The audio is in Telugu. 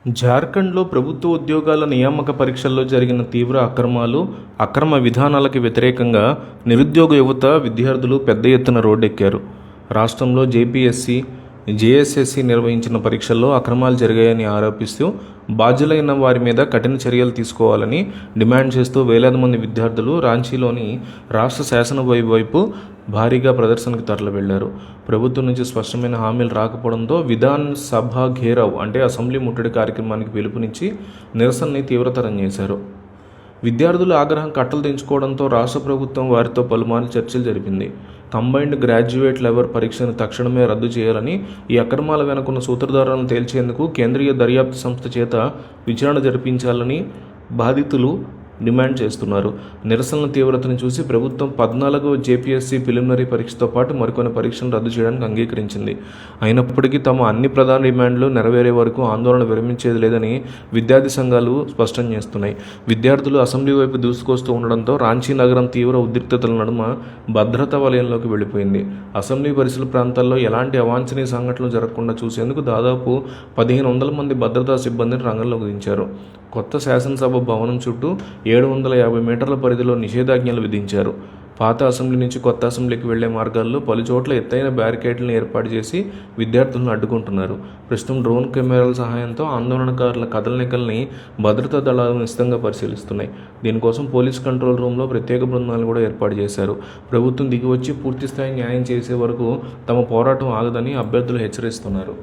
జార్ఖండ్లో ప్రభుత్వ ఉద్యోగాల నియామక పరీక్షల్లో జరిగిన తీవ్ర అక్రమ విధానాలకు వ్యతిరేకంగా నిరుద్యోగ యువత విద్యార్థులు పెద్ద ఎత్తున రోడ్డెక్కారు. రాష్ట్రంలో జేపీఎస్సీ, జేఎస్ఎస్సీ నిర్వహించిన పరీక్షల్లో అక్రమాలు జరిగాయని ఆరోపిస్తూ బాధ్యులైన వారి మీద కఠిన చర్యలు తీసుకోవాలని డిమాండ్ చేస్తూ వేలాది మంది విద్యార్థులు రాంచీలోని రాష్ట్ర శాసనసభ వైపు భారీగా ప్రదర్శనకు తరలివెళ్లారు. ప్రభుత్వం నుంచి స్పష్టమైన హామీలు రాకపోవడంతో విధాన్ సభ ఘేరావ్ అంటే అసెంబ్లీ ముట్టడి కార్యక్రమానికి పిలుపునిచ్చి నిరసనని తీవ్రతరం చేశారు. విద్యార్థుల ఆగ్రహం కట్టలు తెంచుకోవడంతో రాష్ట్ర ప్రభుత్వం వారితో పలుమార్లు చర్చలు జరిపింది. కంబైన్డ్ గ్రాడ్యుయేట్ లెవెల్ పరీక్షను తక్షణమే రద్దు చేయాలని, ఈ అక్రమాల వెనుకున్న సూత్రధారులను తేల్చేందుకు కేంద్రీయ దర్యాప్తు సంస్థ చేత విచారణ జరిపించాలని బాధితులు డిమాండ్ చేస్తున్నారు. నిరసనల తీవ్రతను చూసి ప్రభుత్వం 14వ జేపీఎస్సీ ప్రిలిమినరీ పరీక్షతో పాటు మరికొన్ని పరీక్షలను రద్దు చేయడానికి అంగీకరించింది. అయినప్పటికీ తమ అన్ని ప్రధాన డిమాండ్లు నెరవేరే వరకు ఆందోళన విరమించేది లేదని విద్యార్థి సంఘాలు స్పష్టం చేస్తున్నాయి. విద్యార్థులు అసెంబ్లీ వైపు దూసుకొస్తూ ఉండడంతో రాంచీ నగరం తీవ్ర ఉద్రిక్తతల నడుమ భద్రతా వలయంలోకి వెళ్లిపోయింది. అసెంబ్లీ పరిసర ప్రాంతాల్లో ఎలాంటి అవాంఛనీయ సంఘటనలు జరగకుండా చూసేందుకు దాదాపు 1500 మంది భద్రతా సిబ్బందిని రంగంలోకి దించారు. కొత్త శాసనసభ భవనం చుట్టూ 750 మీటర్ల పరిధిలో నిషేధాజ్ఞలు విధించారు. పాత అసెంబ్లీ నుంచి కొత్త అసెంబ్లీకి వెళ్లే మార్గాల్లో పలుచోట్ల ఎత్తైన బ్యారికేడ్లను ఏర్పాటు చేసి విద్యార్థులను అడ్డుకుంటున్నారు. ప్రస్తుతం డ్రోన్ కెమెరాల సహాయంతో ఆందోళనకారుల కదలికల్ని భద్రతా దళాలు నిశితంగా పరిశీలిస్తున్నాయి. దీనికోసం పోలీస్ కంట్రోల్ రూమ్లో ప్రత్యేక బృందాలు కూడా ఏర్పాటు చేశారు. ప్రభుత్వం దిగివచ్చి పూర్తిస్థాయి న్యాయం చేసే వరకు తమ పోరాటం ఆగదని అభ్యర్థులు హెచ్చరిస్తున్నారు.